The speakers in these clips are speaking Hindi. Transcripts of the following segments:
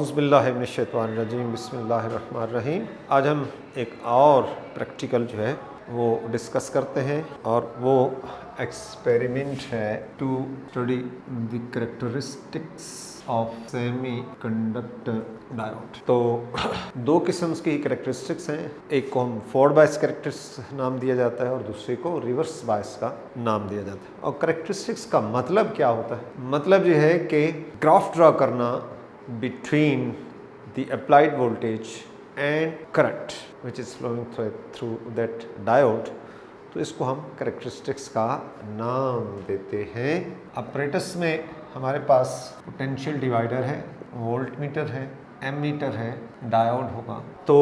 औज़ुबिल्लाहिमिनश्शैतानिर्रजीम बिस्मिल्लाहिर्रहमानिर्रहीम। आज हम एक और प्रैक्टिकल जो है वो डिस्कस करते हैं और वो एक्सपेरिमेंट है to study the characteristics of semiconductor diode. तो दो किस्म की कैरेक्टरिस्टिक्स हैं, एक को हम फॉरवर्ड बायस कैरेक्टरिस्टिक्स नाम दिया जाता है और दूसरे को रिवर्स बायस का नाम दिया जाता है। और कैरेक्टरिस्टिक्स का मतलब क्या होता है? मतलब ये है कि ग्राफ ड्रा करना between the applied voltage and current which is flowing through that diode। तो इसको हम कैरेक्टरिस्टिक्स का नाम देते हैं। अपरेटस में हमारे पास पोटेंशियल डिवाइडर है, वोल्टमीटर है, एमीटर है, डायोड होगा। तो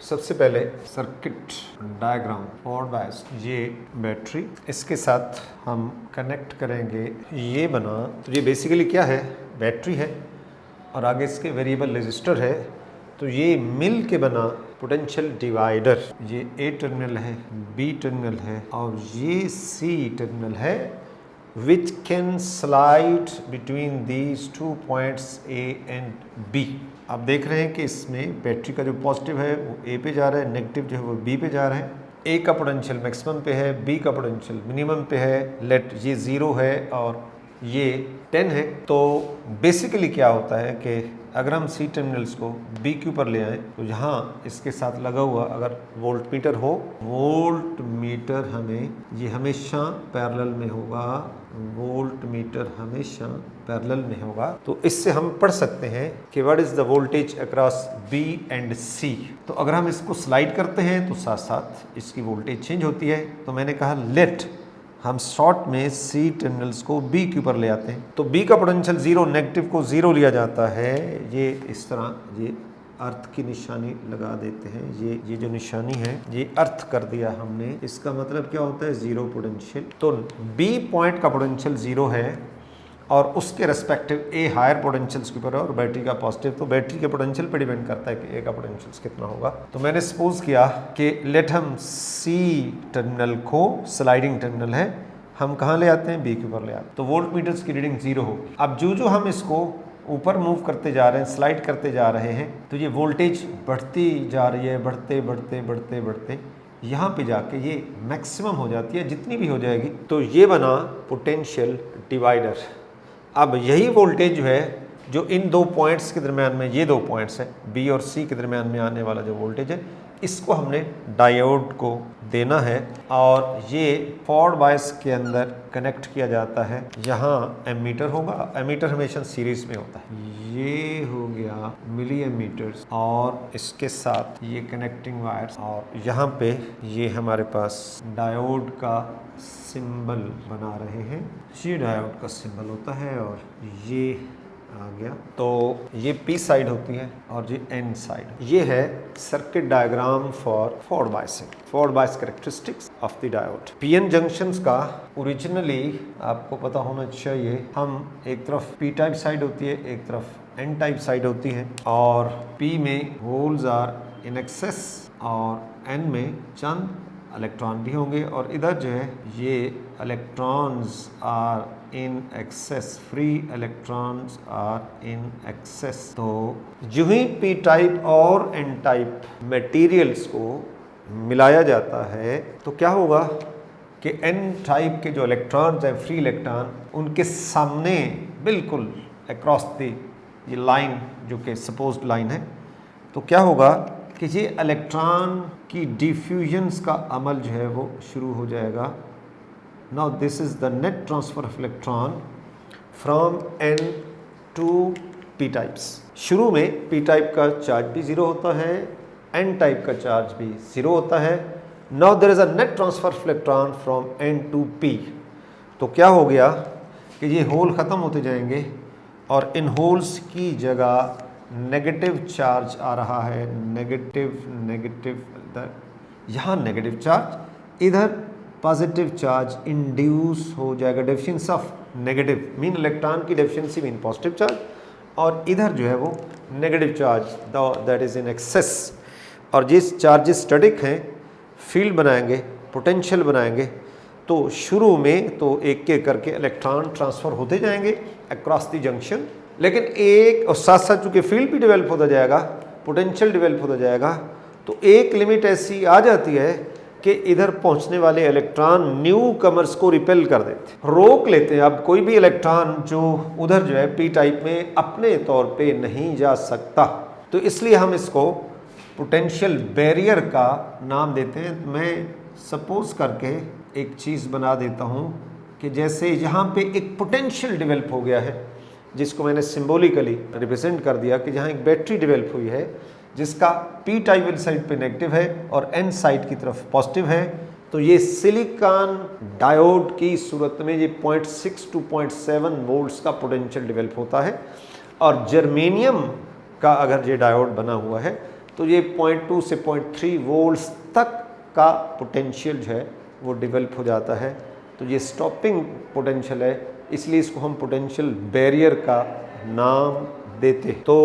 सबसे पहले सर्किट डायग्राम फॉरवर्ड बायस, ये बैटरी, इसके साथ हम कनेक्ट करेंगे। ये बना, तो ये बेसिकली क्या है? बैटरी है और आगे इसके वेरिएबल रेजिस्टर है। तो ये मिल के बना पोटेंशियल डिवाइडर, ये ए टर्मिनल है, बी टर्मिनल है और ये सी टर्मिनल है, which can slide between these 2 points A and B. आप देख रहे हैं कि इसमें बैटरी का जो पॉजिटिव है वो ए पे जा रहा है, नेगेटिव जो है वो बी पे जा रहा है। ए का पोटेंशियल मैक्सिमम पे है, बी का पोटेंशियल मिनिमम पे है। लेट ये 0 है और ये 10 है। तो बेसिकली क्या होता है कि अगर हम सी टर्मिनल्स को बी के ऊपर ले आएँ तो यहाँ इसके साथ लगा हुआ अगर वोल्ट मीटर हो, वोल्ट मीटर हमें ये हमेशा पैरेलल में होगा, वोल्ट मीटर हमेशा पैरेलल में होगा। तो इससे हम पढ़ सकते हैं कि what is the voltage across B and C. तो अगर हम इसको स्लाइड करते हैं तो साथ साथ इसकी वोल्टेज चेंज होती है। तो मैंने कहा लेट हम शॉर्ट में सी टर्मिनल्स को बी के ऊपर ले आते हैं। तो बी का पोटेंशियल 0, नेगेटिव को 0 लिया जाता है। ये इस तरह ये अर्थ की निशानी लगा देते हैं। ये जो निशानी है ये अर्थ कर दिया हमने। इसका मतलब क्या होता है? 0 पोटेंशियल। तो बी पॉइंट का पोटेंशियल 0 है और उसके रेस्पेक्टिव ए हायर पोटेंशियल्स के ऊपर है और बैटरी का पॉजिटिव। तो बैटरी के पोटेंशियल पे डिपेंड करता है कि ए का पोटेंशियल कितना होगा। तो मैंने सपोज किया कि लेट हम सी टर्मिनल को, स्लाइडिंग टर्मिनल है, हम कहाँ ले आते हैं? बी के ऊपर ले आते हैं। तो वोल्ट मीटर्स की रीडिंग 0 होगी। अब जो हम इसको ऊपर मूव करते जा रहे हैं, स्लाइड करते जा रहे हैं, तो ये वोल्टेज बढ़ती जा रही है, बढ़ते बढ़ते बढ़ते बढ़ते यहाँ पे जाके ये मैक्सिमम हो जाती है, जितनी भी हो जाएगी। तो ये बना पोटेंशियल डिवाइडर। अब यही वोल्टेज जो है जो इन 2 पॉइंट्स के दरमियान में, ये 2 पॉइंट्स हैं बी और सी के दरमियान में आने वाला जो वोल्टेज है, इसको हमने डायोड को देना है और ये फॉरवर्ड बायस के अंदर कनेक्ट किया जाता है। यहाँ एमीटर होगा, एमीटर हमेशा सीरीज में होता है। ये हो गया मिली एमीटर्स और इसके साथ ये कनेक्टिंग वायर्स और यहाँ पे ये हमारे पास डायोड का सिंबल बना रहे हैं। ये डायोड का सिंबल होता है और ये आ गया। तो ये पी साइड होती है और ये एन साइड। ये है circuit diagram for forward biasing, forward bias characteristics of the diode. PN junctions का ओरिजिनली आपको पता होना चाहिए, हम एक तरफ पी टाइप साइड होती है, एक तरफ एन टाइप साइड होती है और पी में होल्स आर इन एक्सेस और एन में चंद इलेक्ट्रॉन भी होंगे और इधर जो है ये electrons are in excess, free electrons are in excess. तो जो ही पी टाइप और एन टाइप मटेरियल्स को मिलाया जाता है तो क्या होगा कि एन टाइप के जो इलेक्ट्रॉन्स हैं, फ्री इलेक्ट्रॉन, उनके सामने बिल्कुल अक्रॉस द ये लाइन जो कि सपोज्ड लाइन है, तो क्या होगा कि ये इलेक्ट्रॉन की डिफ्यूजन्स का अमल जो है वो शुरू हो जाएगा। Now this is the net transfer of electron from N to P types. शुरू में पी टाइप का चार्ज भी 0 होता है, एन टाइप का चार्ज भी 0 होता है। Now there is a net transfer of electron from N to P. तो क्या हो गया कि ये होल ख़त्म होते जाएंगे और इन होल्स की जगह नेगेटिव चार्ज आ रहा है। नेगेटिव नेगेटिव, यहाँ नेगेटिव चार्ज, इधर पॉजिटिव चार्ज इंड्यूस हो जाएगा। Deficiency of negative mean electron की डेफिशिएंसी मीन पॉजिटिव चार्ज और इधर जो है वो negative charge that is in excess. और जिस चार्जेस स्टैटिक हैं, फील्ड बनाएंगे, पोटेंशियल बनाएंगे, तो शुरू में तो एक एक करके इलेक्ट्रॉन ट्रांसफ़र होते जाएंगे अक्रॉस द जंक्शन लेकिन एक और साथ साथ चूंकि फील्ड भी डेवलप होता जाएगा, पोटेंशियल डेवलप होता जाएगा, तो एक लिमिट ऐसी आ जाती है कि इधर पहुंचने वाले इलेक्ट्रॉन न्यू कमर्स को रिपेल कर देते, रोक लेते हैं। अब कोई भी इलेक्ट्रॉन जो उधर जो है पी टाइप में अपने तौर पे नहीं जा सकता, तो इसलिए हम इसको पोटेंशियल बैरियर का नाम देते हैं। मैं सपोज करके एक चीज़ बना देता हूँ कि जैसे यहाँ पे एक पोटेंशियल डेवलप हो गया है, जिसको मैंने सिंबॉलिकली रिप्रेजेंट कर दिया कि जहाँ एक बैटरी डेवलप हुई है जिसका पी टाइप वाली साइड पे नेगेटिव है और एन साइड की तरफ पॉजिटिव है, तो ये सिलिकॉन डायोड की सूरत में ये 0.6 to 0.7 वोल्ट्स का पोटेंशियल डेवलप होता है। और जर्मेनियम का अगर ये डायोड बना हुआ है तो ये 0.2 से 0.3 वोल्ट्स तक का पोटेंशियल जो है वो डेवलप हो जाता है। तो ये स्टॉपिंग पोटेंशियल है, इसलिए इसको हम पोटेंशियल बैरियर का नाम देते। तो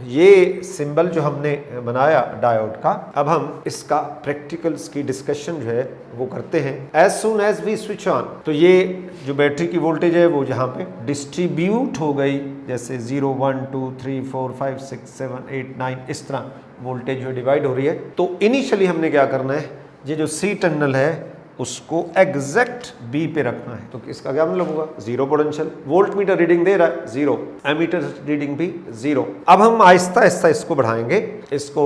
ये सिंबल जो हमने बनाया डायोड का, अब हम इसका प्रैक्टिकल्स की डिस्कशन जो है वो करते हैं। As soon as we switch on, तो ये जो बैटरी की वोल्टेज है वो यहाँ पे डिस्ट्रीब्यूट हो गई, जैसे 0 1 2 3 4 5 6 7 8 9 इस तरह वोल्टेज जो डिवाइड हो रही है। तो इनिशियली हमने क्या करना है, ये जो सी टर्मिनल है उसको एग्जैक्ट बी पे रखना है। तो इसका क्या मतलब होगा, zero potential. Volt metre reading दे रहा है जीरो, एमीटर रीडिंग भी जीरो। अब हम आहिस्ता आहिस्ता इसको बढ़ाएंगे, इसको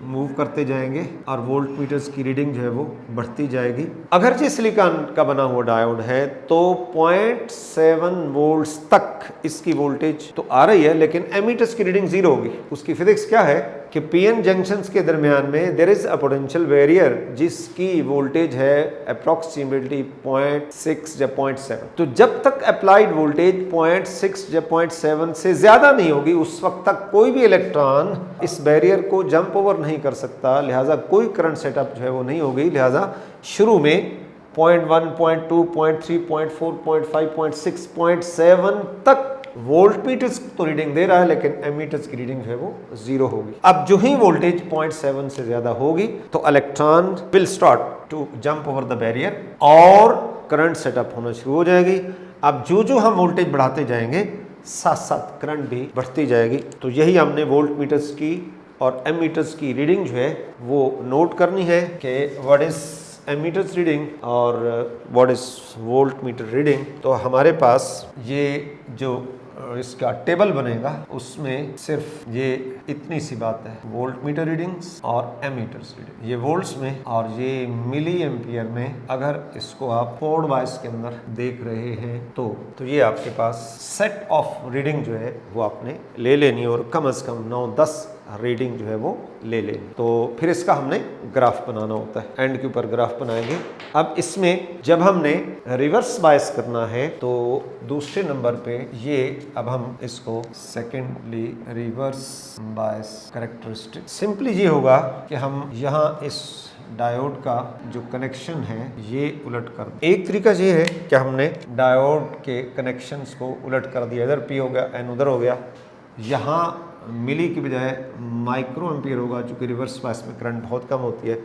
मूव करते जाएंगे और वोल्ट मीटर्स की रीडिंग जो है वो बढ़ती जाएगी। अगर ये सिलिकॉन का बना हुआ डायोड है तो 0.7 वोल्ट्स तक इसकी वोल्टेज तो आ रही है, लेकिन एमीटर्स की रीडिंग जीरो होगी। उसकी फिजिक्स क्या है कि पीएन जंक्शंस के दरमियान में there is a potential barrier जिसकी वोल्टेज है अप्रोक्सीमेटली 0.6 या 0.7। तो जब तक अप्लाइड वोल्टेज 0.6 या 0.7 से ज्यादा नहीं होगी उस वक्त तक कोई भी इलेक्ट्रॉन इस बैरियर को जंप ओवर नहीं कर सकता, लिहाजा कोई करंट सेटअप जो है वो नहीं होगी। लिहाजा शुरू में 0.1 0.2 0.3 0.4 0.5 0.6 0.7 तक वोल्ट मीटर्स तो रीडिंग दे रहा है, लेकिन एमीटर्स की रीडिंग जो है वो जीरो होगी। अब जो ही वोल्टेज 0.7 से ज्यादा होगी तो electron will start to jump over the barrier और करंट सेटअप होना शुरू हो जाएगी। अब जो जो हम वोल्टेज बढ़ाते जाएंगे साथ साथ करंट भी बढ़ती जाएगी। तो यही हमने वोल्ट मीटर्स की और एमीटर्स की रीडिंग जो है वो नोट करनी है कि व्हाट इज एमीटर्स रीडिंग और what is volt meter reading. तो हमारे पास ये जो इसका टेबल बनेगा उसमें सिर्फ ये इतनी सी बात है, वोल्ट मीटर रीडिंग्स और एमीटर्स रीडिंग, ये वोल्ट्स में और ये मिली एम्पियर में। अगर इसको आप कोड वाइज के अंदर देख रहे हैं तो ये आपके पास सेट ऑफ रीडिंग जो है वो आपने ले लेनी और कम से कम 9-10 रीडिंग जो है वो ले लेनी। तो फिर इसका हमने ग्राफ बनाना होता है, एंड के ऊपर ग्राफ बनाएंगे। अब इसमें जब हमने रिवर्स बायस करना है तो दूसरे नंबर पे ये, अब हम इसको secondly reverse bias characteristic, simply ये होगा कि हम यहाँ इस डायोड का जो कनेक्शन है ये उलट कर दें। एक तरीका ये है कि हमने डायोड के कनेक्शंस को उलट कर दिया, इधर पी हो गया एन उधर हो गया, यहाँ मिली की बजाय माइक्रो एम्पियर होगा, चूंकि रिवर्स बायस में करंट बहुत कम होती है,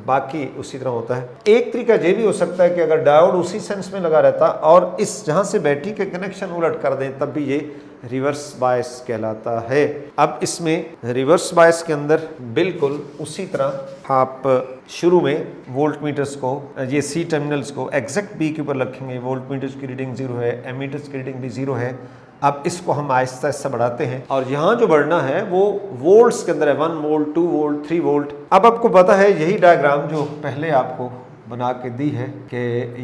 बाकी उसी तरह होता है। एक तरीका ये भी हो सकता है कि अगर डायोड उसी सेंस में लगा रहता और इस जहाँ से बैटरी के कनेक्शन उलट कर दें तब भी ये रिवर्स बायस कहलाता है। अब इसमें रिवर्स बायस के अंदर बिल्कुल उसी तरह आप शुरू में वोल्ट मीटर्स को, ये सी टर्मिनल्स को एग्जैक्ट बी के ऊपर रखेंगे, वोल्ट मीटर्स की रीडिंग जीरो है, एमीटर्स की रीडिंग भी जीरो है। अब इसको हम आहिस्ता आहिस्ता बढ़ाते हैं और यहाँ जो बढ़ना है वो वोल्ट्स के अंदर है, 1 वोल्ट 2 वोल्ट 3 वोल्ट। अब आपको पता है यही डायग्राम जो पहले आपको बना के दी है कि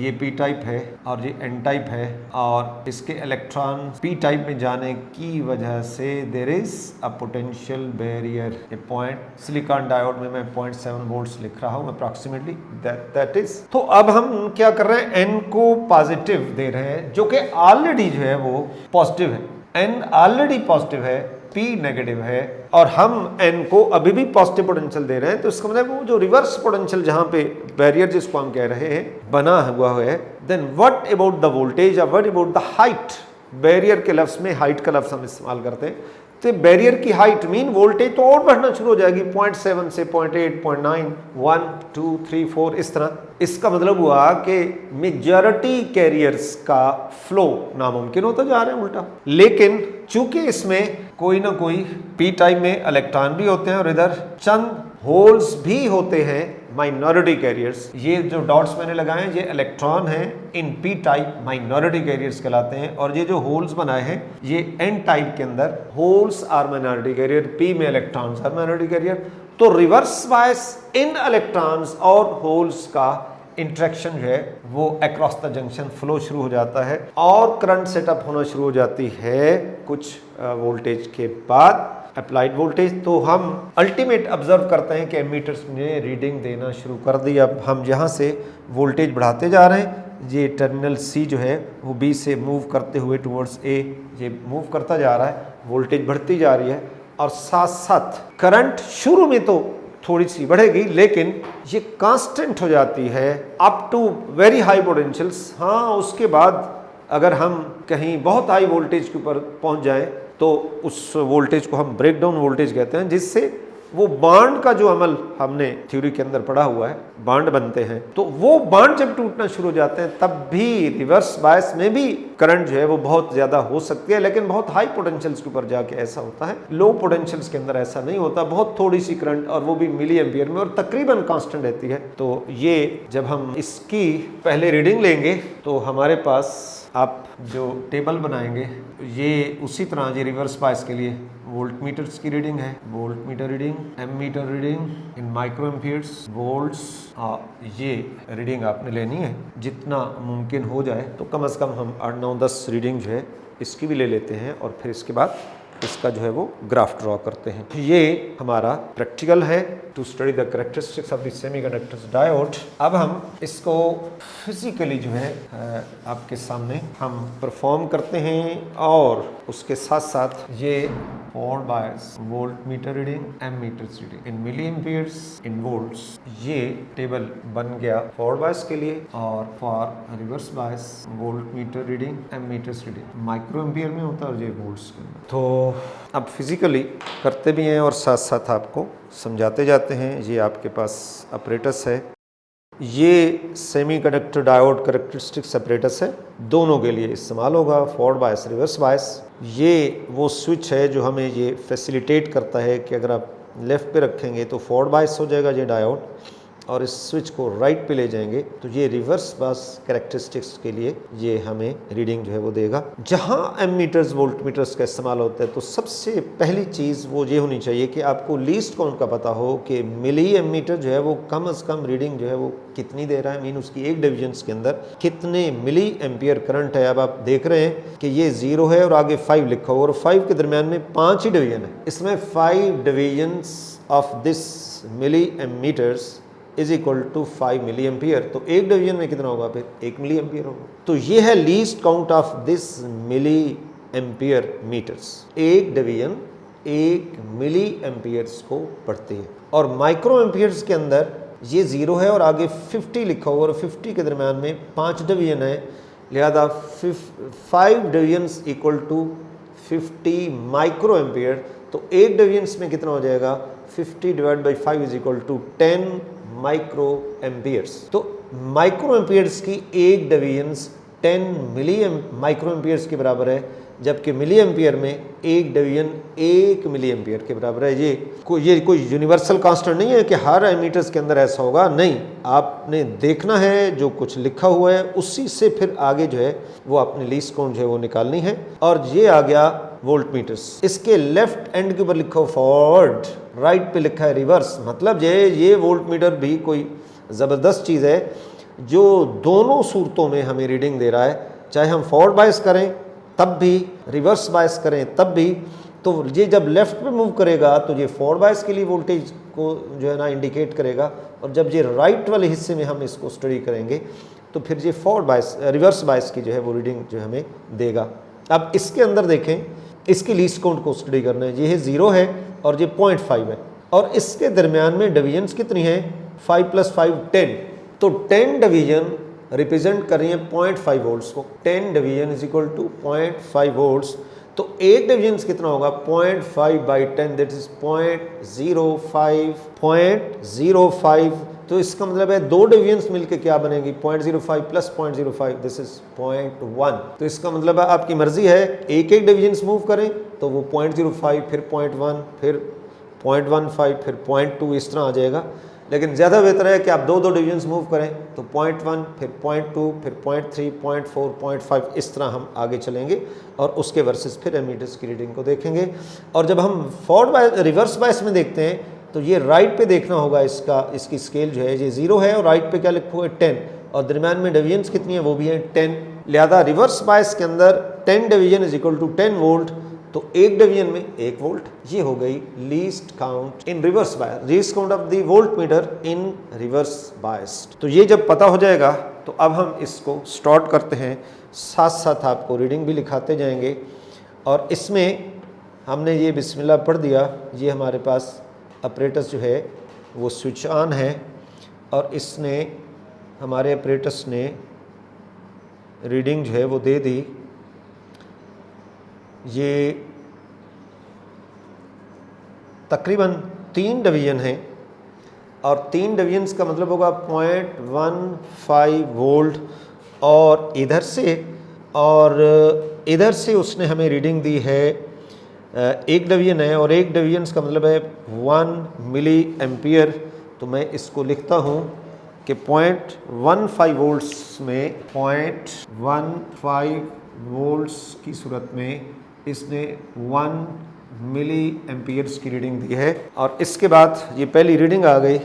ये पी टाइप है और ये एन टाइप है और इसके इलेक्ट्रॉन पी टाइप में जाने की वजह से there is a potential barrier. ये पॉइंट सिलिकॉन डायोड में मैं 0.7 वोल्ट्स लिख रहा हूँ अप्रॉक्सीमेटली, दैट इज। तो अब हम क्या कर रहे हैं, एन को पॉजिटिव दे रहे हैं जो कि ऑलरेडी जो है वो पॉजिटिव है, एन ऑलरेडी पॉजिटिव है, P नेगेटिव है और हम N को अभी भी पॉजिटिव पोटेंशियल दे रहे हैं। तो इसका मतलब वो जो रिवर्स पोटेंशियल जहां पे बैरियर जिसको हम कह रहे हैं बना हुआ है, then what about the voltage और what about the height. Barrier के लफ्ज में हाइट का लफ्ज हम इस्तेमाल करते हैं। तो बैरियर की हाइट मीन वोल्टेज तो और बढ़ना शुरू हो जाएगी 0.7 से 0.8, 0.9, 1, 2, 3, 4 इस तरह। इसका मतलब हुआ कि मेजॉरिटी कैरियर्स का फ्लो नामुमकिन होता जा रहा है उल्टा। लेकिन चूंकि इसमें कोई ना कोई पी टाइप में इलेक्ट्रॉन भी होते हैं और इधर चंद होल्स भी होते हैं माइनॉरिटी कैरियर्स। ये जो डॉट्स मैंने लगाए हैं ये इलेक्ट्रॉन हैं in P type minority carriers कहलाते हैं, और ये जो होल्स बनाए हैं ये एन टाइप के अंदर holes are minority carrier, P में इलेक्ट्रॉन्स आर माइनॉरिटी कैरियर। तो रिवर्स बायस इन इलेक्ट्रॉन्स और होल्स का इंट्रैक्शन जो है वो अक्रॉस द जंक्शन फ्लो शुरू हो जाता है और करंट सेटअप होना शुरू हो जाती है कुछ वोल्टेज के बाद अप्लाइड वोल्टेज। तो हम अल्टीमेट ऑब्जर्व करते हैं कि एमीटर्स ने रीडिंग देना शुरू कर दी। अब हम यहाँ से वोल्टेज बढ़ाते जा रहे हैं, ये टर्मिनल सी जो है वो बी से मूव करते हुए टुवर्ड्स ए ये मूव करता जा रहा है, वोल्टेज बढ़ती जा रही है और साथ साथ करंट शुरू में तो थोड़ी सी बढ़ेगी लेकिन ये कांस्टेंट हो जाती है up to very high potentials. हाँ, उसके बाद अगर हम कहीं बहुत हाई वोल्टेज के ऊपर पहुंच जाएं तो उस वोल्टेज को हम ब्रेकडाउन वोल्टेज कहते हैं, जिससे वो बांड का जो अमल हमने थ्योरी के अंदर पढ़ा हुआ है, बांड बनते हैं, तो वो बांड जब टूटना शुरू हो जाते हैं तब भी रिवर्स बायस में भी करंट जो है वो बहुत ज्यादा हो सकती है, लेकिन बहुत हाई पोटेंशियल्स के ऊपर जाके ऐसा होता है। लो पोटेंशियल्स के अंदर ऐसा नहीं होता, बहुत थोड़ी सी करंट और वो भी मिली एम्पियर में और तकरीबन कांस्टेंट रहती है। तो ये जब हम इसकी पहले रीडिंग लेंगे तो हमारे पास आप जो टेबल बनाएंगे ये उसी तरह ये रिवर्स बायस के लिए वोल्ट मीटर्स की रीडिंग है, volt meter reading, ammeter reading in microamperes, volts, ये रीडिंग आपने लेनी है जितना मुमकिन हो जाए। तो कम से कम हम 8, 9, 10 रीडिंग जो है इसकी भी ले लेते हैं और फिर इसके बाद इसका जो है वो ग्राफ ड्रॉ करते हैं। ये हमारा प्रैक्टिकल है to study the characteristics of the semiconductors diode. अब हम इसको फिजिकली जो है आपके सामने हम परफॉर्म करते हैं और उसके साथ साथ ये forward bias, volt meter reading, ammeters reading in milliamperes, in volts, ये टेबल बन गया फॉरवर्ड बायस के लिए। और for reverse bias volt meter reading, ammeters reading microampere में होता है और ये वोल्ट्स के अंदर। तो अब फिजिकली करते भी हैं और साथ साथ आपको समझाते जाते हैं। ये आपके पास अपरेटस है, ये सेमीकंडक्टर डायोड कैरेक्टरिस्टिक्स अपरेटस है, दोनों के लिए इस्तेमाल होगा, फॉरवर्ड बायस, रिवर्स बायस। ये वो स्विच है जो हमें ये फैसिलिटेट करता है कि अगर आप लेफ़्ट पे रखेंगे तो फॉरवर्ड बायस हो जाएगा ये डायोड, और इस स्विच को राइट पे ले जाएंगे तो ये रिवर्स बायस कैरेक्टरिस्टिक्स के लिए ये हमें रीडिंग जो है वो देगा। जहाँ एम मीटर्स, वोल्ट मीटर्स का इस्तेमाल होता है तो सबसे पहली चीज़ वो ये होनी चाहिए कि आपको लीस्ट काउंट का पता हो कि मिली एम मीटर जो है वो कम से कम रीडिंग जो है वो कितनी दे रहा है, मीन उसकी एक डिवीजन्स के अंदर कितने मिली एम्पियर करंट है। अब आप देख रहे हैं कि ये 0 है और आगे 5 लिखा हुआ और 5 के दरमियान में 5 ही डिवीजन है, इसमें 5 divisions of this milliammeters is equal to 5 milliampere. तो एक डिवीजन में कितना होगा, फिर 1 मिली एम्पियर होगा। तो ये है least count of this milliampere meters. एक डिवीजन 1 मिली एम्पियर्स को पढ़ती है। और माइक्रो एम्पियर्स के अंदर ये 0 है और आगे 50 लिखा हुआ और 50 के दरमियान में 5 डिवीजन है, लिहाजा 5 divisions equal to 50 microampere. तो एक डिवीजन्स में कितना हो जाएगा, 50 divide by 5 is equal to 10 microamperes. तो माइक्रो एम्पियर्स की एक डिवीजन्स 10 मिली माइक्रो एम्पियर्स के बराबर है, जबकि मिली एम्पियर में एक डिवीजन 1 मिली एम्पियर के बराबर है। ये कोई यूनिवर्सल कांस्टेंट नहीं है कि हर एमीटर्स के अंदर ऐसा होगा, नहीं, आपने देखना है जो कुछ लिखा हुआ है उसी से फिर आगे जो है वो अपनी लीस्ट काउंट जो है वो निकालनी है। और ये आ गया वोल्ट मीटर्स, इसके लेफ्ट एंड के ऊपर लिखा हो फॉरवर्ड, राइट पे लिखा है रिवर्स। मतलब ये वोल्ट मीटर भी कोई ज़बरदस्त चीज़ है जो दोनों सूरतों में हमें रीडिंग दे रहा है, चाहे हम फॉरवर्ड बायस करें तब भी, रिवर्स बायस करें तब भी। तो ये जब लेफ्ट पे मूव करेगा तो ये फॉरवर्ड बायस के लिए वोल्टेज को जो है ना इंडिकेट करेगा, और जब ये राइट वाले हिस्से में हम इसको स्टडी करेंगे तो फिर ये फॉरवर्ड बायस, रिवर्स बायस की जो है वो रीडिंग जो हमें देगा। अब इसके अंदर देखें, इसकी लीस्ट काउंट को स्टडी करना है। ये 0 है और ये 0.5 है और इसके दरमियान में डिवीजन्स कितनी हैं, 5 + 5 10। तो 10 डिवीजन रिप्रेजेंट कर रही है 0.5 वोल्ट्स को। 10 division is equal to 0.5 volts. तो 8 डिविजन्स कितना होगा 0.5/10 दैट इज 0.05 तो इसका मतलब है 2 डिविजन्स मिलके क्या बनेगी 0.05 प्लस 0.05 दिस इज 0.1। तो इसका मतलब है आपकी मर्जी है एक डिविजन्स मूव करें तो वो 0.05 फिर 0.1 फिर 0.15 फिर 0.2 इस तरह आ जाएगा, लेकिन ज़्यादा बेहतर है कि आप 2 डिविजन्स मूव करें तो 0.1 फिर 0.2 फिर 0.3 0.4 0.5 इस तरह हम आगे चलेंगे और उसके वर्सेस फिर एमीटर्स की रीडिंग को देखेंगे। और जब हम फॉरवर्ड बायस रिवर्स बायस में देखते हैं तो ये राइट पे देखना होगा, इसकी स्केल जो है ये 0 है और राइट पे क्या लिखा हुआ है 10 और दरम्यान में डिविजन्स कितनी है वो भी है 10। लिहाजा रिवर्स बायस के अंदर 10 division is equal to 10 volt, तो एक डिवीजन में 1 वोल्ट। ये हो गई least count in reverse bias, least count of the voltmeter in reverse bias. तो ये जब पता हो जाएगा तो अब हम इसको स्टार्ट करते हैं, साथ साथ आपको रीडिंग भी लिखाते जाएंगे। और इसमें हमने ये बिस्मिल्लाह पढ़ दिया, ये हमारे पास ऑपरेटस जो है वो स्विच ऑन है और इसने हमारे ऑपरेटस ने रीडिंग जो है वो दे दी। ये तकरीबन 3 डिवीजन हैं और 3 डिवीजन्स का मतलब होगा 0.15 वोल्ट और इधर से उसने हमें रीडिंग दी है, एक डिवीजन है और एक डिवीजन्स का मतलब है 1 मिली एम्पियर। तो मैं इसको लिखता हूँ कि 0.15 वोल्ट्स में 0.15 वोल्ट्स की सूरत में इसने 1 मिली एम्पियर्स की रीडिंग दी है। और इसके बाद ये पहली रीडिंग आ गई,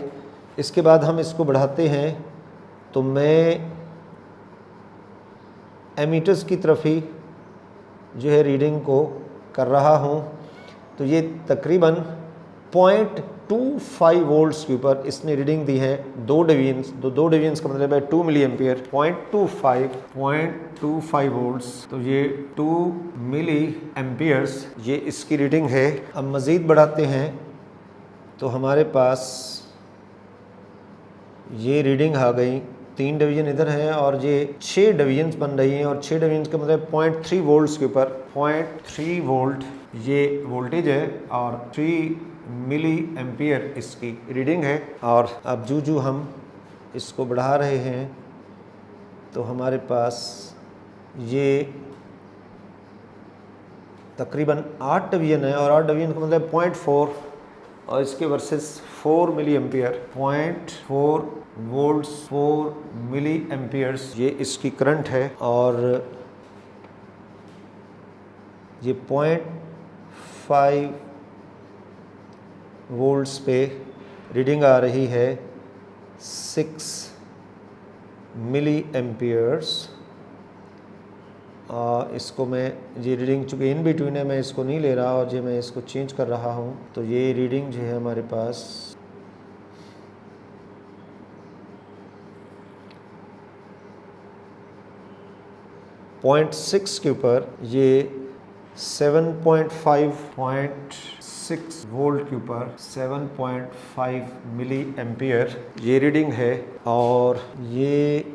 इसके बाद हम इसको बढ़ाते हैं तो मैं एमीटर्स की तरफ ही जो है रीडिंग को कर रहा हूँ। तो ये तकरीबन 0.25 वोल्ट्स के ऊपर इसने रीडिंग दी है, 2 डिवीजन्स का मतलब है 2 मिली एम्पियर। 0.25 वोल्ट्स, तो ये 2 मिली एम्पियर्स ये इसकी रीडिंग है। अब मज़ीद बढ़ाते हैं तो हमारे पास ये रीडिंग आ गई, 3 डिवीजन इधर हैं और ये 6 डिवीजन्स बन रही हैं और 6 डिवीजन्स का मतलब 0.3 वोल्ट्स के ऊपर 0.3 वोल्ट ये वोल्टेज है और 3 मिली एम्पियर इसकी रीडिंग है। और अब जो हम इसको बढ़ा रहे हैं तो हमारे पास ये तकरीबन 8 डिवीजन है और 8 डिवीजन का मतलब 0.4 और इसके वर्सेस 4 मिली एम्पियर, 0.4 वोल्ट्स 4 मिली एम्पियर्स ये इसकी करंट है। और ये 0.5 वोल्ट्स पे रीडिंग आ रही है 6 मिली एम्पियर्स। इसको मैं ये रीडिंग चूँकि इन बिटवीन है मैं इसको नहीं ले रहा और ये मैं इसको चेंज कर रहा हूँ। तो ये रीडिंग जो है हमारे पास 0.6 के ऊपर ये 7.5 वोल्ट के ऊपर 7.5 मिली एम्पियर ये रीडिंग है। और ये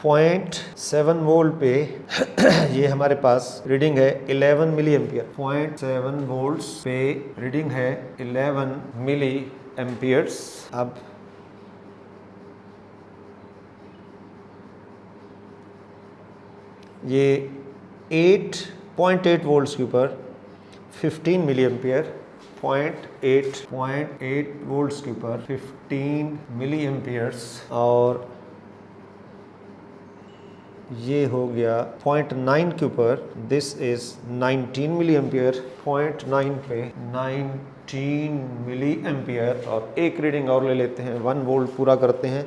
पॉइंट 7 वोल्ट पे ये हमारे पास रीडिंग है 11 मिली एम्पियर। 0.7 वोल्ट्स पे रीडिंग है 11 मिली एम्पियर्स। अब ये 8.8 वोल्ट्स के ऊपर 15 मिली एम्पियर, 0.8 वोल्ट्स के ऊपर 15 मिली एम्पियर्स। और ये हो गया 0.9 के ऊपर, दिस इज 19 मिली एम्पियर, 0.9 पे 19 मिली एम्पियर। और एक रीडिंग और ले लेते हैं, 1 वोल्ट पूरा करते हैं।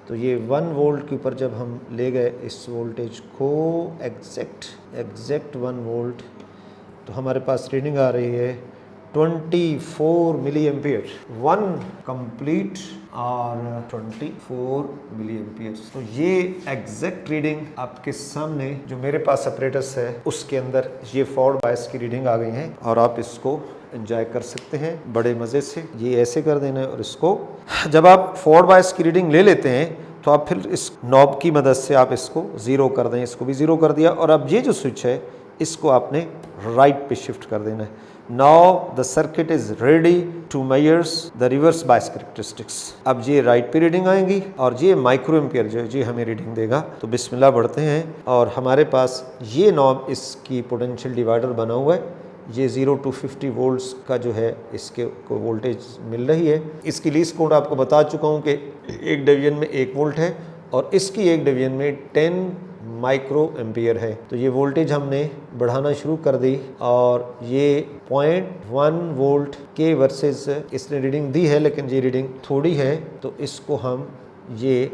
तो ये 1 वोल्ट के ऊपर जब हम ले गए इस वोल्टेज को एग्जैक्ट 1 वोल्ट, तो हमारे पास रीडिंग आ रही है 24 मिली एम्पियर, 1 कंप्लीट और 24 मिली एम्पियर। तो ये एग्जैक्ट रीडिंग आपके सामने जो मेरे पास अपरेटस है उसके अंदर ये फॉरवर्ड बायस की रीडिंग आ गई है और आप इसको एंजॉय कर सकते हैं बड़े मज़े से। ये ऐसे कर देना है और इसको जब आप फॉरवर्ड बायस की रीडिंग ले लेते हैं तो आप फिर इस नॉब की मदद से आप इसको ज़ीरो कर दें। इसको भी ज़ीरो कर दिया और अब ये जो स्विच है इसको आपने राइट पे शिफ्ट कर देना है। Now the circuit is ready to measures the reverse bias characteristics. अब ये राइट पे रीडिंग आएंगी और ये माइक्रो एम्पियर जो है ये हमें रीडिंग देगा। तो बिस्मिल्लाह बढ़ते हैं और हमारे पास ये नॉब इसकी पोटेंशियल डिवाइडर बना हुआ है। ये 0 to 50 वोल्ट्स का जो है इसके को वोल्टेज मिल रही है। इसकी लीस्ट कोड आपको बता चुका हूँ कि एक डिवीजन में 1 वोल्ट है और इसकी एक डिवीजन में 10 माइक्रो एम्पियर है। तो ये वोल्टेज हमने बढ़ाना शुरू कर दी और ये 0.1 वोल्ट के वर्सेस इसने रीडिंग दी है, लेकिन ये रीडिंग थोड़ी है तो इसको हम ये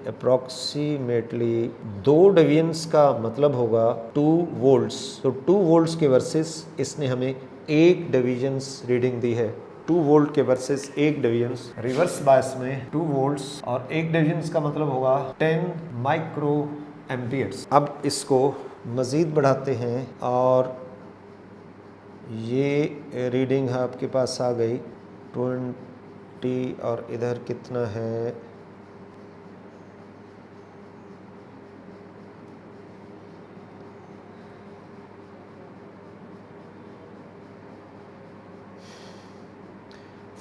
अप्रॉक्सीमेटली 2 डिवीजन्स का मतलब होगा 2 वोल्ट्स। तो 2 वोल्ट्स के वर्सेस इसने हमें 1 डिवीजन्स रीडिंग दी है। 2 वोल्ट के वर्सेस 1 डिवीजन्स, रिवर्स बायस में 2 वोल्ट्स और 1 डिवीजन्स का मतलब होगा 10 माइक्रो एम्पियर्स। अब इसको मज़ीद बढ़ाते हैं और ये रीडिंग आपके पास आ गई 20 और इधर कितना है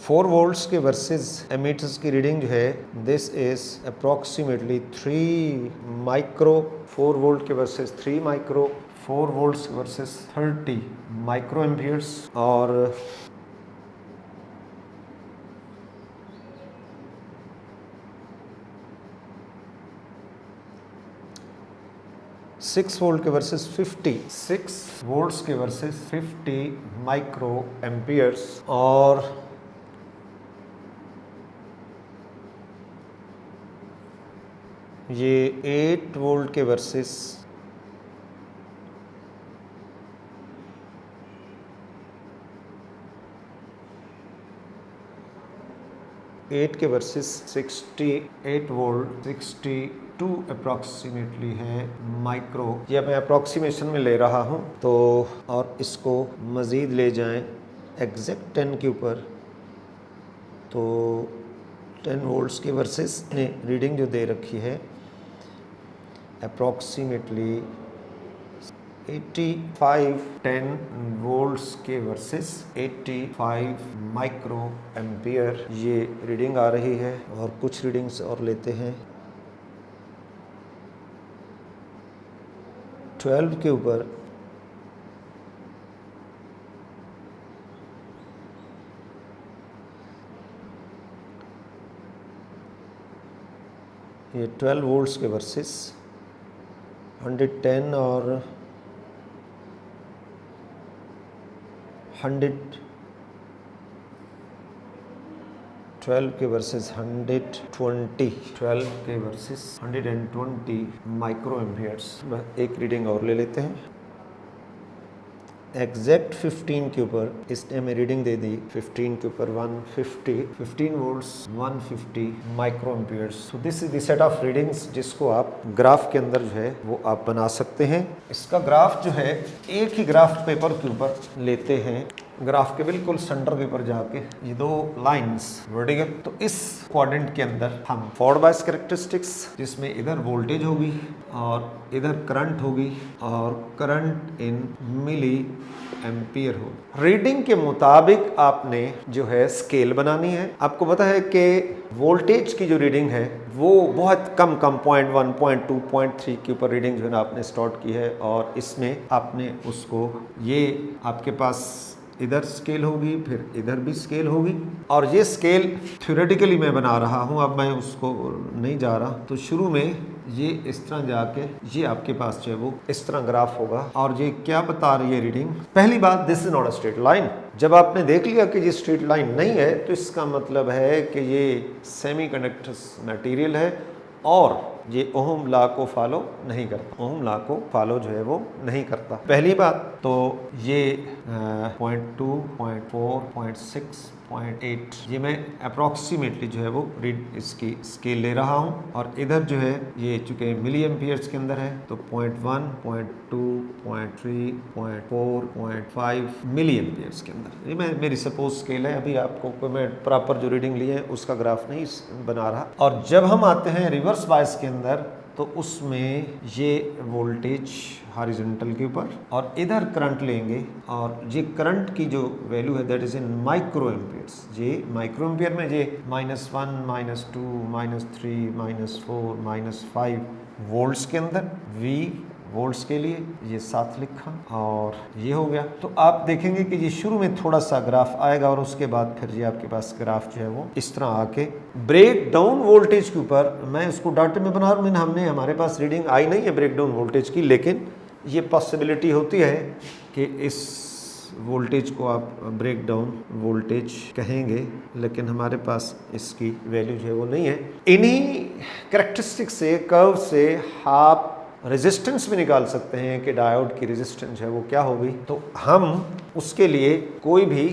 4 वोल्ट्स के वर्सेस एमीटर्स की रीडिंग जो है this is approximately 3 micro. 4 volt के versus 3 micro, 4 volts versus 30 micro amperes और 6 वोल्ट के वर्सेस 6 वोल्ट्स के वर्सेस 50 माइक्रो एम्पियर्स और ये 8 वोल्ट के वर्सेस 8 के वर्सेस 68 वोल्ट 62 अप्रॉक्सीमेटली है माइक्रो। ये मैं अप्रॉक्सीमेशन में ले रहा हूँ तो और इसको मज़ीद ले जाएं एग्जैक्ट 10 के ऊपर तो 10 वोल्ट्स के वर्सेस ने रीडिंग जो दे रखी है अप्रॉक्सीमेटली 85 10 वोल्ट्स के वर्सेस 85 माइक्रो एम्पियर ये रीडिंग आ रही है। और कुछ रीडिंग्स और लेते हैं 12 के ऊपर ये 12 वोल्ट्स के वर्सेस 110 और 12 के वर्सेस 120 12 के वर्सेस 120 माइक्रो एम्पियर्स। एक रीडिंग और ले लेते हैं एग्जैक्ट 15 के ऊपर इसने हमें रीडिंग दे दी 15 के ऊपर 15 वोल्ट्स 150 माइक्रो एम्पियर्स। तो this is the set of readings जिसको आप ग्राफ के अंदर जो है वो आप बना सकते हैं। इसका ग्राफ जो है एक ही ग्राफ पेपर के ऊपर लेते हैं, ग्राफ के बिल्कुल सेंटर के ऊपर जाके ये 2 लाइंस वर्टिकल। तो इस क्वाड्रेंट के अंदर हम फॉरवर्ड बायस कैरेक्टरिस्टिक्स जिसमें इधर वोल्टेज होगी और इधर करंट होगी और करंट इन मिली एम्पियर हो। रीडिंग के मुताबिक आपने जो है स्केल बनानी है। आपको पता है कि वोल्टेज की जो रीडिंग है वो बहुत कम 0.1 0.2 0.3 के ऊपर रीडिंग जो है ना आपने स्टार्ट की है और इसमें आपने उसको ये आपके पास इधर स्केल होगी फिर इधर भी स्केल होगी और ये स्केल थ्योरेटिकली मैं बना रहा हूँ, अब मैं उसको नहीं जा रहा। तो शुरू में ये इस तरह जाके ये आपके पास जो है वो इस तरह ग्राफ होगा और ये क्या बता रही है रीडिंग। पहली बात this is not a straight line. जब आपने देख लिया कि ये स्ट्रेट लाइन नहीं है तो इसका मतलब है कि ये सेमीकंडक्टर मटेरियल है और ये ओहम लॉ को फॉलो नहीं करता, ओहम लॉ को फॉलो जो है वो नहीं करता। पहली बात तो ये 0.2, 0.4, 0.6, 0.8 ये मैं अप्रॉक्सीमेटली जो है वो रीड इसकी स्केल ले रहा हूँ, और इधर जो है ये चूंकि मिली एम्पियर्स के अंदर है तो 0.1, 0.2, 0.3, 0.4, 0.5 मिली एम्पियर्स के अंदर। ये मेरी सपोज स्केल है, अभी आपको मैं प्रॉपर जो रीडिंग ली है उसका ग्राफ नहीं बना रहा। और जब हम आते हैं रिवर्स बायस के अंदर तो उसमें ये वोल्टेज हॉरिजॉन्टल के ऊपर और इधर करंट लेंगे, और ये करंट की जो वैल्यू है that is in microamperes. ये माइक्रो एम्पियर में ये -1, -2, -3, -4, -5 वोल्ट्स के अंदर, V वोल्ट्स के लिए ये साथ लिखा और ये हो गया। तो आप देखेंगे कि ये शुरू में थोड़ा सा ग्राफ आएगा और उसके बाद फिर ये आपके पास ग्राफ जो है वो इस तरह आके ब्रेक डाउन वोल्टेज के ऊपर, मैं इसको डाटे में बना रहा हूँ, हमने हमारे पास रीडिंग आई नहीं है ब्रेक डाउन वोल्टेज की, लेकिन ये पॉसिबिलिटी होती है कि इस वोल्टेज को आप ब्रेक डाउन वोल्टेज कहेंगे, लेकिन हमारे पास इसकी वैल्यू जो है वो नहीं है। इन्हीं कैरेक्टरिस्टिक से कर्व से आप रेजिस्टेंस भी निकाल सकते हैं कि डायोड की रेजिस्टेंस है वो क्या होगी। तो हम उसके लिए कोई भी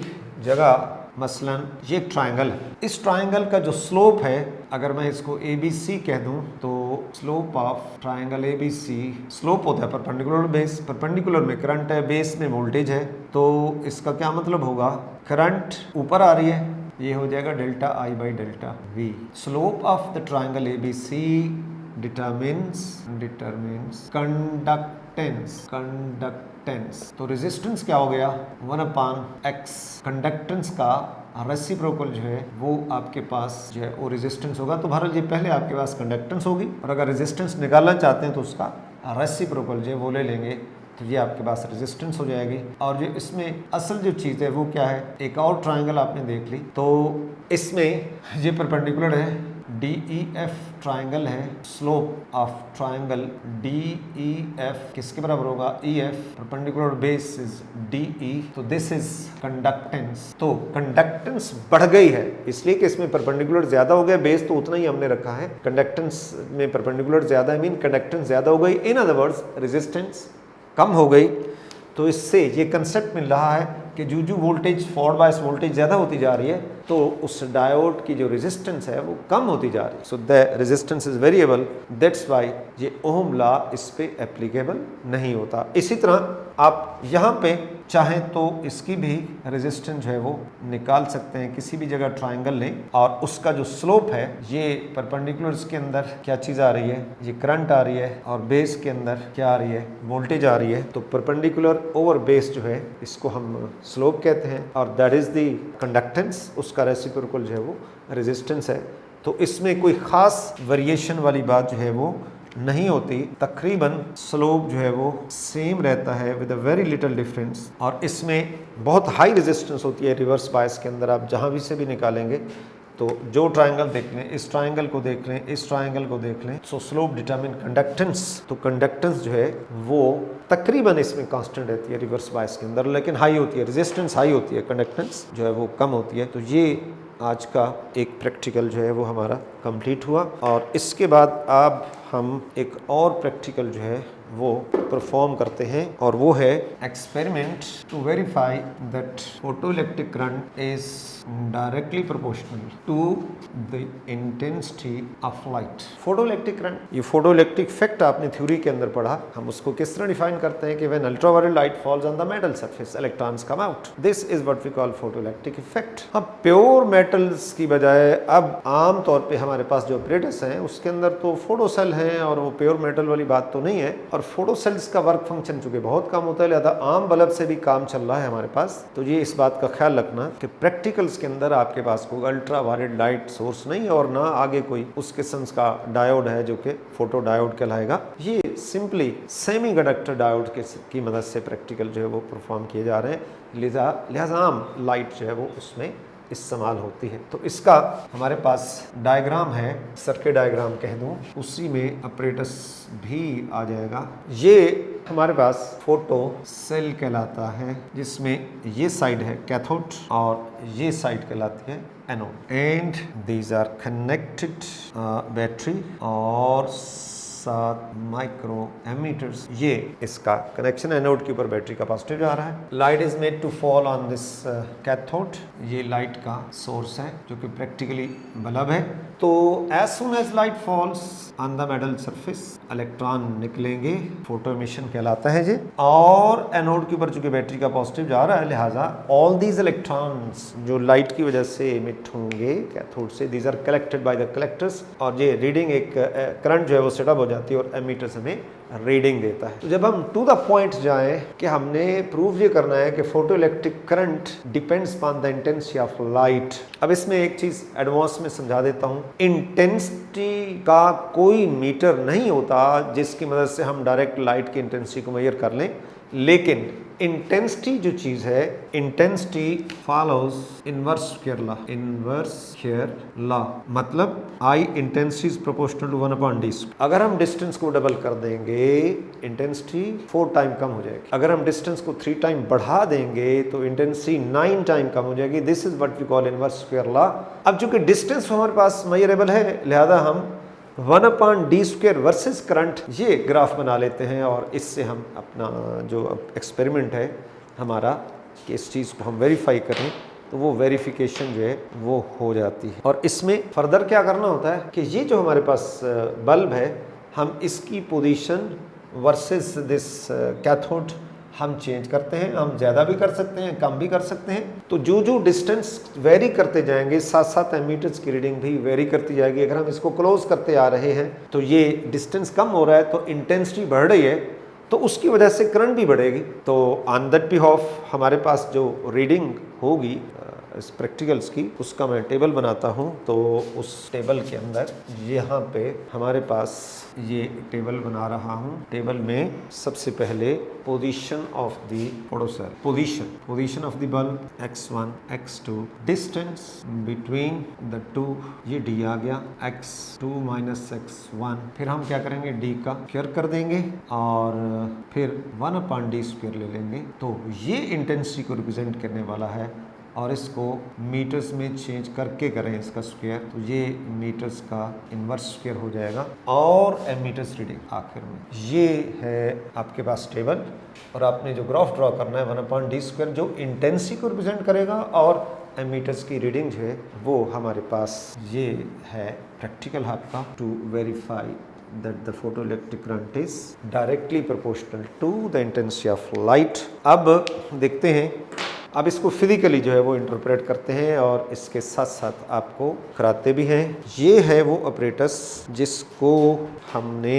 जगह, मसलन ये ट्रायंगल है, इस ट्रायंगल का जो स्लोप है, अगर मैं इसको ABC कह दूं तो slope of triangle ABC, slope होता है परपेंडिकुलर बेस, परपेंडिकुलर में करंट है, बेस में वोल्टेज है, तो इसका क्या मतलब होगा, करंट ऊपर आ रही है, ये हो जाएगा delta I by delta V। Slope of the triangle ABC determines conductance. तो रेजिस्टेंस क्या हो गया, 1/x। कंडक्टेंस का रेसिप्रोकल जो है वो आपके पास जो है वो रेजिस्टेंस होगा। तो भारत जी पहले आपके पास कंडक्टेंस होगी, और अगर रेजिस्टेंस निकालना चाहते हैं तो उसका रेसिप्रोकल जो है वो ले लेंगे, तो ये आपके पास रेजिस्टेंस हो जाएगी। और जो इसमें असल जो चीज़ है वो क्या है, एक और ट्रायंगल आपने देख ली, तो इसमें ये परपेंडिकुलर है, DEF ट्रायंगल है, स्लोप ऑफ ट्रायंगल DEF किसके बराबर होगा, EF, perpendicular base is DE, तो दिस इज कंडक्टेंस। तो कंडक्टेंस बढ़ गई है इसलिए कि इसमें परपेंडिकुलर ज्यादा हो गया, बेस तो उतना ही हमने रखा है, कंडक्टेंस में परपेंडिकुलर ज्यादा है, मीन कंडक्टेंस ज्यादा हो गई, इन अदर वर्ड्स रेजिस्टेंस कम हो गई। तो इससे ये कंसेप्ट मिल रहा है कि जो वोल्टेज फॉरवर्ड बायस वोल्टेज ज़्यादा होती जा रही है तो उस डायोड की जो रेजिस्टेंस है वो कम होती जा रही है। So the resistance is variable, that's why ये ओहम लॉ इस पे एप्लीकेबल नहीं होता। इसी तरह आप यहाँ पे चाहें तो इसकी भी रेजिस्टेंस जो है वो निकाल सकते हैं, किसी भी जगह ट्रायंगल लें और उसका जो स्लोप है, ये परपेंडिकुलर्स के अंदर क्या चीज़ आ रही है, ये करंट आ रही है, और बेस के अंदर क्या आ रही है, वोल्टेज आ रही है। तो परपेंडिकुलर ओवर बेस जो है इसको हम स्लोप कहते हैं, और दैट इज द कंडक्टेंस, उसका रेसिप्रोकल जो है वो रेजिस्टेंस है। तो इसमें कोई खास वेरिएशन वाली बात जो है वो नहीं होती, तकरीबन स्लोप जो है वो सेम रहता है with a very little difference. और इसमें बहुत हाई रेजिस्टेंस होती है रिवर्स बायस के अंदर, आप जहाँ भी से भी निकालेंगे तो जो ट्रायंगल देख लें, इस ट्रायंगल को देख लें, इस ट्रायंगल को देख लें, सो स्लोप डिटरमिन कंडक्टेंस। तो कंडक्टेंस जो है वो तकरीबन इसमें कांस्टेंट रहती है रिवर्स बायस के अंदर, लेकिन हाई होती है, रेजिस्टेंस हाई होती है, कंडक्टेंस जो है वो कम होती है। तो ये आज का एक प्रैक्टिकल जो है वो हमारा कंप्लीट हुआ, और इसके बाद अब हम एक और प्रैक्टिकल जो है वो परफॉर्म करते हैं, और वो है experiment to verify that photoelectric current is directly proportional to the intensity of light. Photoelectric current, ये फोटोइलेक्ट्रिक इफेक्ट आपने थ्योरी के अंदर पढ़ा, हम उसको किस तरह डिफाइन करते हैं कि when ultraviolet light falls on the metal surface electrons come out, this is what we call photoelectric effect. अब प्योर मेटल्स की बजाय अब आम तौर पे हमारे पास जो apparatus हैं उसके अंदर तो फोटो सेल हैं, और वो प्योर मेटल वाली बात तो नहीं है, और फोटो सेल्स का वर्क फंक्शन चूंकि बहुत कम होता है, लिहाजा आम बल्ब से भी काम चल रहा है हमारे पास। तो ये इस बात का ख्याल रखना कि प्रैक्टिकल्स के अंदर आपके पास कोई अल्ट्रा वायलेट लाइट सोर्स नहीं है, और ना आगे कोई उस किस्म का डायोड है जो कि फोटो डायोड कहलाएगा। ये सिंपली सेमी कंडक्टर डायोड की मदद से प्रैक्टिकल जो है वो परफॉर्म किए जा रहे हैं, लिहाजा आम लाइट जो है वो उसमें इस्तेमाल होती है। तो इसका हमारे पास डायग्राम है, सर्किट डायग्राम कह दूं, उसी में अपरेटस भी आ जाएगा। ये हमारे पास फोटो सेल कहलाता है, जिसमें ये साइड है कैथोड और ये साइड कहलाती है anode and these are connected battery और 7 माइक्रो एमीटर्स। ये इसका कनेक्शन एनोड के ऊपर बैटरी का पॉजिटिव जा रहा है। Light is made to fall on this cathode. ये लाइट का सोर्स है जो कि प्रैक्टिकली बल्ब है। तो as soon as light falls on the metal surface electron निकलेंगे, फोटो एमिशन कहलाता है जी। और एनोड के ऊपर चूंकि बैटरी का पॉजिटिव जा रहा है, लिहाजा ऑल दीज इलेक्ट्रॉन्स जो लाइट की वजह से एमिट होंगे कैथोड से, these are collected by the collectors. और ये रीडिंग एक करंट जो है वो सेटअप हो जाती है और एमीटर्स हमें रीडिंग देता है। तो जब हम टू द पॉइंट जाएं कि हमने प्रूव ये करना है कि photo electric current depends upon the intensity of light. अब इसमें एक चीज एडवांस में समझा देता हूं। इंटेंसिटी का कोई मीटर नहीं होता जिसकी मदद से हम डायरेक्ट लाइट की इंटेंसिटी को मेजर कर लें, लेकिन इंटेंसिटी जो चीज है, intensity follows inverse square law. Inverse square law मतलब I intensity is proportional to 1/d। अगर हम डिस्टेंस को डबल कर देंगे इंटेंसिटी 4 टाइम कम हो जाएगी। अगर हम डिस्टेंस को 3 टाइम बढ़ा देंगे तो इंटेंसिटी 9 टाइम कम हो जाएगी। This is what we call inverse square law. अब चूंकि डिस्टेंस हमारे पास मेजरेबल है, लिहाजा हम 1/d² वर्सेस करंट ये ग्राफ बना लेते हैं और इससे हम अपना जो एक्सपेरिमेंट है हमारा कि इस चीज़ को हम वेरीफाई करें तो वो वेरिफिकेशन जो है वो हो जाती है। और इसमें फर्दर क्या करना होता है कि ये जो हमारे पास बल्ब है, हम इसकी पोजीशन वर्सेस दिस कैथोड हम चेंज करते हैं। हम ज़्यादा भी कर सकते हैं, कम भी कर सकते हैं। तो जो जो डिस्टेंस वेरी करते जाएंगे, 7-7 एमीटर्स की रीडिंग भी वेरी करती जाएगी। अगर हम इसको क्लोज करते आ रहे हैं तो ये डिस्टेंस कम हो रहा है तो इंटेंसिटी बढ़ रही है, तो उसकी वजह से करंट भी बढ़ेगी। तो ऑन दैट बिहाफ हमारे पास जो रीडिंग होगी इस प्रैक्टिकल्स की, उसका मैं टेबल बनाता हूं। तो उस टेबल के अंदर यहाँ पे हमारे पास ये टेबल बना रहा हूं। टेबल में सबसे पहले position of the photocell, position of the bulb x1 x2, distance between the two, ये d आ गया, x2 माइनस x1। फिर हम क्या करेंगे, d का स्क्वायर कर देंगे और फिर 1/d² ले लेंगे। तो ये इंटेंसिटी को रिप्रेजेंट करने वाला है और इसको मीटर्स में चेंज करके करें इसका स्क्वायर, तो ये मीटर्स का इन्वर्स स्क्वायर हो जाएगा और एमीटर्स रीडिंग आखिर में। ये है आपके पास टेबल और आपने जो ग्राफ ड्रॉ करना है 1/d² जो इंटेंसिटी को रिप्रेजेंट करेगा और एमीटर्स की रीडिंग जो है वो हमारे पास ये है प्रैक्टिकल आपका to verify that the photoelectric current is directly proportional to the intensity of light। अब देखते हैं, अब इसको फिजिकली जो है वो इंटरप्रेट करते हैं और इसके साथ साथ आपको कराते भी हैं। ये है वो ऑपरेटस जिसको हमने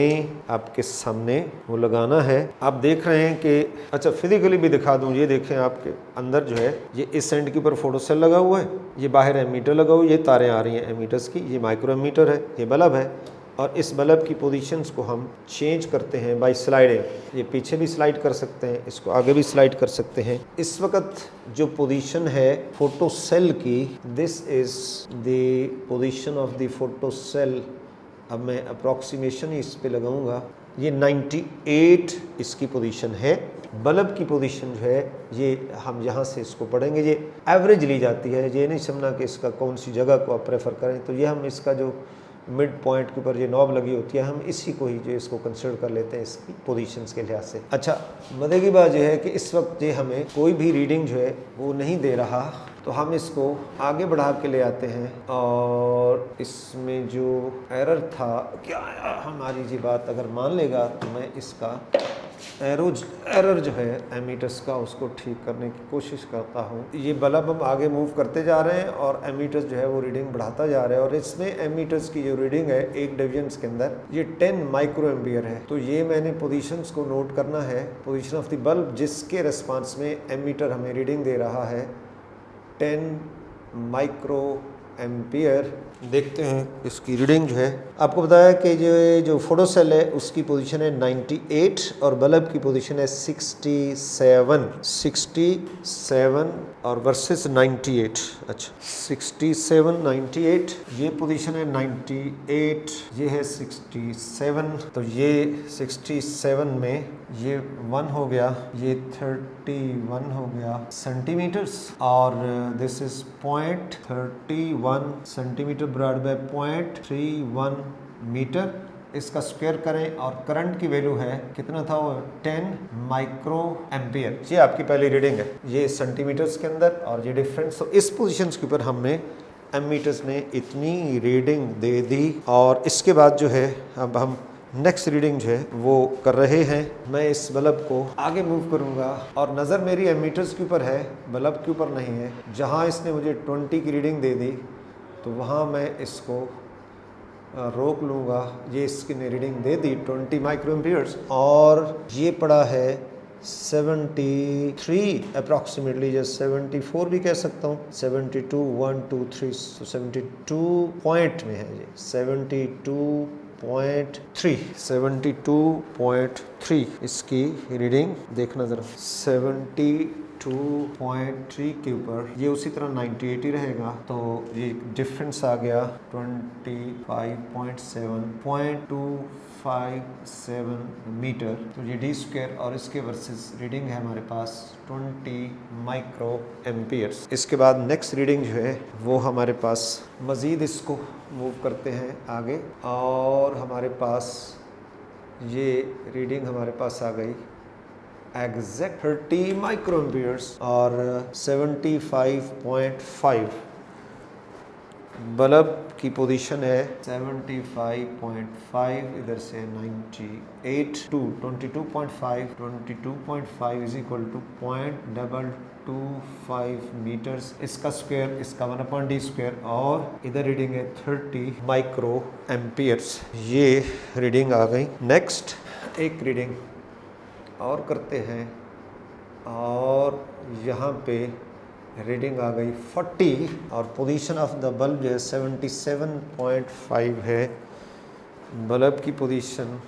आपके सामने वो लगाना है। आप देख रहे हैं कि अच्छा फिजिकली भी दिखा दूं, ये देखें आपके अंदर जो है ये इस एंड के ऊपर फोटोसेल लगा हुआ है, ये बाहर एमीटर लगा हुआ है, ये तारें आ रही हैं एमीटर्स की, ये माइक्रो एमीटर है, ये बल्ब है और इस बल्ब की पोजीशंस को हम चेंज करते हैं बाय स्लाइडिंग। ये पीछे भी स्लाइड कर सकते हैं, इसको आगे भी स्लाइड कर सकते हैं। इस वक्त जो पोजीशन है फोटो सेल की, this is the position of the photocell. अब मैं अप्रॉक्सीमेशन ही इस पे लगाऊंगा, ये 98 इसकी पोजीशन है। बल्ब की पोजीशन जो है ये हम यहाँ से इसको पढ़ेंगे, ये एवरेज ली जाती है, ये नहीं समझना कि इसका कौन सी जगह को आप प्रेफर करें। तो ये हम इसका जो मिड पॉइंट के ऊपर ये नॉब लगी होती है, हम इसी को ही जो इसको कंसिडर कर लेते हैं इसकी पोजीशंस के लिहाज से। अच्छा मज़े की बात यह है कि इस वक्त ये हमें कोई भी रीडिंग जो है वो नहीं दे रहा, तो हम इसको आगे बढ़ा के ले आते हैं और इसमें जो एरर था क्या हमारी जी बात अगर मान लेगा तो मैं इसका एरर जो है एमीटर्स का उसको ठीक करने की कोशिश करता हूँ। ये बल्ब हम आगे मूव करते जा रहे हैं और एमीटर्स जो है वो रीडिंग बढ़ाता जा रहा है और इसमें एमीटर्स की जो रीडिंग है एक डिवीजन्स के अंदर ये 10 माइक्रो एम्पियर है। तो ये मैंने पोजीशंस को नोट करना है, पोजीशन ऑफ द बल्ब जिसके रेस्पॉन्स में एमीटर हमें रीडिंग दे रहा है 10 माइक्रो एम्पियर। देखते हैं इसकी रीडिंग जो है। आपको बताया कि जो फोटो सेल है उसकी पोजीशन है 98 और बल्ब की पोजीशन है 67 और वर्सेस 98। अच्छा 67 98 ये पोजीशन है 98, ये है 67, तो ये 67 में ये 1 हो गया, ये 31 हो गया सेंटीमीटर्स और this is 0.31 centimetre broad by 0.31 metre. इसका स्क्वायर करें और करंट की वैल्यू है कितना था वो 10 माइक्रो एम्पियर। ये आपकी पहली रीडिंग है, ये सेंटीमीटर्स के अंदर और ये डिफरेंस। तो इस पोजीशंस के ऊपर हमने एमीटर्स ने इतनी रीडिंग दे दी और इसके बाद जो है अब हम नेक्स्ट रीडिंग जो है वो कर रहे हैं। मैं इस बल्ब को आगे मूव करूंगा और नज़र मेरी एमीटर्स के ऊपर है, बल्ब के ऊपर नहीं है। जहां इसने मुझे 20 की रीडिंग दे दी तो वहां मैं इसको रोक लूँगा। ये इसकी ने रीडिंग दे दी 20 माइक्रो एम्पियर्स और ये पड़ा है 73 अप्रॉक्सीमेटली, या 74 भी कह सकता हूँ। 72 1 2 3 72 पॉइंट में है ये 72.3 इसकी रीडिंग देखना ज़रा। 72.3 के ऊपर ये उसी तरह 98 ही रहेगा, तो ये डिफरेंस आ गया 25.7 मीटर। तो ये डी स्क्वायर और इसके वर्सेस रीडिंग है हमारे पास 20 माइक्रो एम्पियर्स। इसके बाद नेक्स्ट रीडिंग जो है वो हमारे पास मज़ीद इसको मूव करते हैं आगे और हमारे पास ये रीडिंग हमारे पास आ गई एग्जैक्ट 30 माइक्रो एम्पियर्स और 75.5। बल्ब की पोजीशन है 75.5, इधर से 98 to 22.5 is equal to 0.225 metres. इसका स्क्वायर, इसका 1/d स्क्वायर और इधर रीडिंग है 30 माइक्रो एम्पियर्स। ये रीडिंग आ गई। नेक्स्ट एक रीडिंग और करते हैं और यहाँ पे रीडिंग आ गई 40 और पोजीशन ऑफ द बल्ब जो है 77.5 है। बल्ब की पोजीशन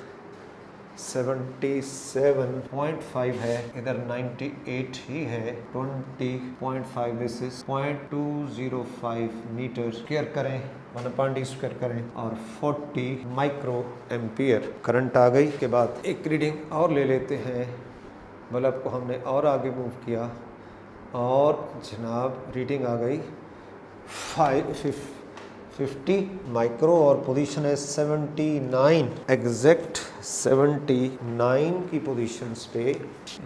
77.5 है, इधर 98 ही है। 20.5 दिस इज 0.205 मीटर। स्क्वायर करें 1/d स्क्वायर करें और 40 माइक्रो एम्पियर करंट आ गई। के बाद एक रीडिंग और ले लेते हैं। बल्ब को हमने और आगे मूव किया और जनाब रीडिंग आ गई 50 माइक्रो और पोजीशन है 79 एग्जैक्ट 79 की पोजीशंस पे।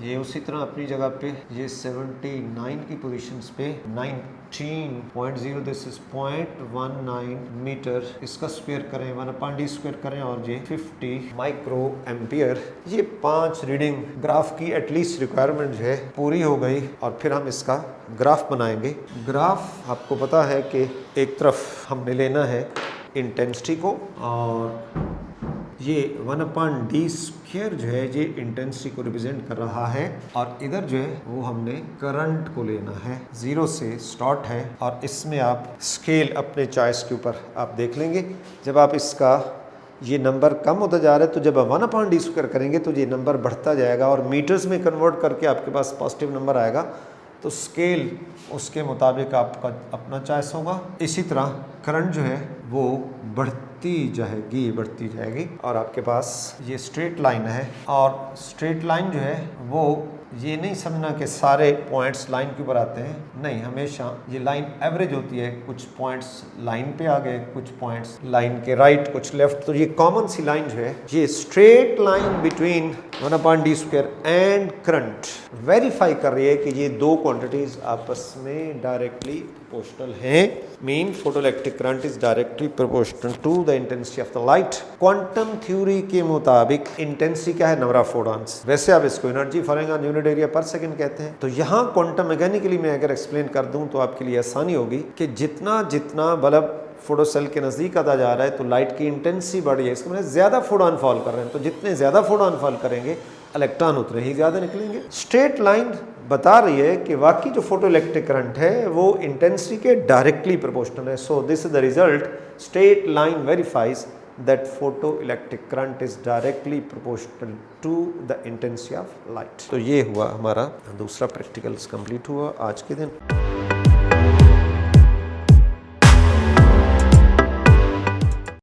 ये उसी तरह अपनी जगह पे ये 79 की पोजीशंस पे 19.0 दिस इज 0.19 मीटर। इसका स्क्वायर करें 1/d स्क्वायर करें और ये 50 माइक्रो एम्पियर। ये 5 रीडिंग ग्राफ की एटलीस्ट रिक्वायरमेंट जो है पूरी हो गई और फिर हम इसका ग्राफ बनाएंगे। ग्राफ आपको पता है कि एक तरफ हमने लेना है इंटेंसिटी को और ये 1/d स्क्वायर जो है ये इंटेंसिटी को रिप्रेजेंट कर रहा है और इधर जो है वो हमने करंट को लेना है। 0 से स्टार्ट है और इसमें आप स्केल अपने चॉइस के ऊपर आप देख लेंगे। जब आप इसका ये नंबर कम होता जा रहा है तो जब आप 1/d स्क्वायर करेंगे तो ये नंबर बढ़ता जाएगा और मीटर्स में कन्वर्ट करके आपके पास पॉजिटिव नंबर आएगा, तो स्केल उसके मुताबिक आपका अपना चॉइस होगा। इसी तरह करंट जो है वो बढ़ती जाएगी और आपके पास ये स्ट्रेट लाइन है और स्ट्रेट लाइन जो है वो ये नहीं समझना कि सारे पॉइंट्स लाइन के ऊपर आते हैं, नहीं, हमेशा ये लाइन एवरेज होती है। कुछ पॉइंट्स लाइन पे आ गए, कुछ पॉइंट्स लाइन के राइट, कुछ लेफ्ट, तो ये कॉमन सी लाइन जो है ये straight line between 1/d square and current verify कर रही है कि ये दो क्वांटिटीज आपस में डायरेक्टली प्रोपोर्शनल हैं। Mean photoelectric current is directly proportional to the intensity of the light. Quantum theory के मुताबिक इंटेंसिटी क्या है? Number of photons. वैसे आप इसको energy following on unit area पर सेकंड कहते हैं। तो यहाँ क्वांटम मैकेनिकली मैं अगर एक्सप्लेन कर दूं तो आपके लिए आसानी होगी कि जितना जितना बल्ब फोटो सेल के नज़दीक आता जा रहा है तो लाइट की इंटेंसिटी बढ़ रही है, इसका मतलब ज़्यादा फोटॉन फॉल कर रहे हैं। तो जितने ज़्यादा फोटॉन फॉल करेंगे इलेक्ट्रॉन उतने ही ज़्यादा निकलेंगे। स्ट्रेट लाइन बता रही है कि वाकई जो फोटो इलेक्ट्रिक करंट है वो इंटेंसिटी के डायरेक्टली प्रोपोर्शनल है। So this is the result, straight line verifies that photo electric current is directly proportional to the intensity of light. तो ये हुआ हमारा दूसरा प्रैक्टिकल्स कंप्लीट हुआ आज के दिन।